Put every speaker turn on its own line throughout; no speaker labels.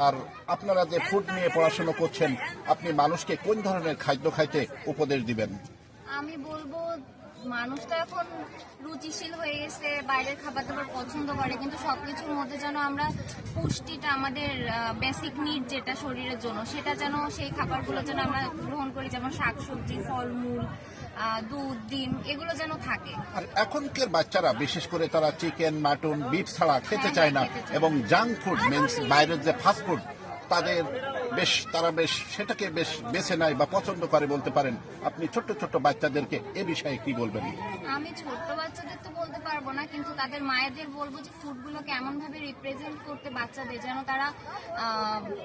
আর আপনারা যে ফুড নিয়ে পড়াশোনা করছেন, আপনি মানুষকে কোন ধরনের খাদ্য খাইতে উপদেশ দিবেন?
আমি বলবো মানুষ তো এখন রুচিশীল হয়ে গেছে, বাইরের খাবার দাবার পছন্দ করে, কিন্তু সবকিছুর মধ্যে যেন আমরা পুষ্টিটা, আমাদের বেসিক নিড যেটা শরীরের জন্য, সেটা যেন, সেই খাবারগুলো যেন আমরা গ্রহণ করি, যেমন শাকসবজি, ফলমূল, দুধ, ডিম, এগুলো যেন থাকে।
আর এখনকার বাচ্চারা বিশেষ করে তারা চিকেন, মাটন, বিফ ছাড়া খেতে চায় না, এবং জাঙ্ক ফুড মিনস বাইরের যে ফাস্ট ফুড তারা বেশ সেটাকে বেশ বেছে নেয় বা পছন্দ করে বলতে পারেন। আপনি ছোট্ট ছোট্ট বাচ্চাদেরকে এ বিষয়ে কি বলবেন?
আমি ছোট্ট বাচ্চাদের তো বলতে পারবো না, কিন্তু তাদের মায়েদের বলবো যে ফুডগুলোকে এমন ভাবে রিপ্রেজেন্ট করতে বাচ্চাদের, যেন তারা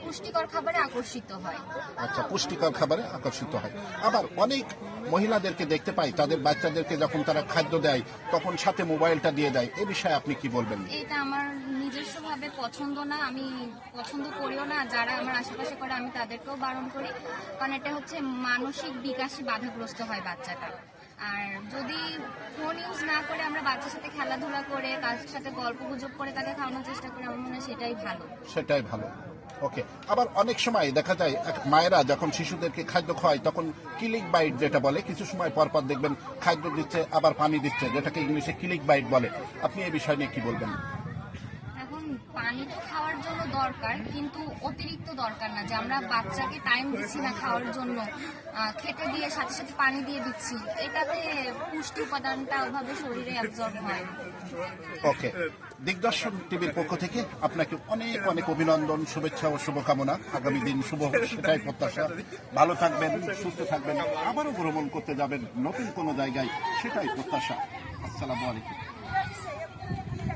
পুষ্টিকর খাবারে আকর্ষিত হয়।
আচ্ছা, পুষ্টিকর খাবারে আকর্ষিত হয়। আবার অনেক মহিলাদেরকে দেখতে পাই তাদের বাচ্চাদেরকে যখন তারা খাদ্য দেয় তখন সাথে মোবাইলটা দিয়ে দেয়, এ বিষয়ে আপনি কি বলবেন?
এটা আমার নিজস্ব ভাবে পছন্দ না, আমি পছন্দ করিও না। যারা আমার আশেপাশে করে আমি তাদেরকেও বারণ করি, কারণ এটা হচ্ছে মানসিক বিকাশে বাধাগ্রস্ত হয় বাচ্চাটা। আর যদি ফোন ইউজ না করে আমরা বাচ্চার সাথে খেলাধুলা করে, তার সাথে গল্প গুজব করে তাকে খাওয়ানোর চেষ্টা করি, আমার মনে হয় সেটাই ভালো।
ওকে। আবার অনেক সময় দেখা যায় মায়েরা যখন শিশুদেরকে খাদ্য খাওয়ায় তখন ক্লিক বাইট যেটা বলে, কিছু সময় পর পর দেখবেন খাদ্য দিচ্ছে আবার পানি দিচ্ছে, যেটাকে ইংলিশে ক্লিক বাইট বলে। আপনি এই বিষয় নিয়ে কি বলবেন?
এখন পানি তো খাওয়ার জন্য দরকার, কিন্তু অতিরিক্ত দরকার না, যে আমরা বাচ্চাকে টাইম দিচ্ছি না খাওয়ার জন্য, খেতে দিয়ে সাথে সাথে পানি দিয়ে দিচ্ছি, এটাতে পুষ্টি উপাদানটা ওভাবে শরীরে অ্যাবজর্ব হয়।
ওকে। দিগদর্শন টিভির পক্ষ থেকে আপনাকে অনেক অনেক অভিনন্দন, শুভেচ্ছা ও শুভকামনা। আগামী দিন শুভ হোক, সেটাই প্রত্যাশা। ভালো থাকবেন, সুস্থ থাকবেন, আবারও ভ্রমণ করতে যাবেন নতুন কোনো জায়গায়, সেটাই প্রত্যাশা। আসসালামু আলাইকুম।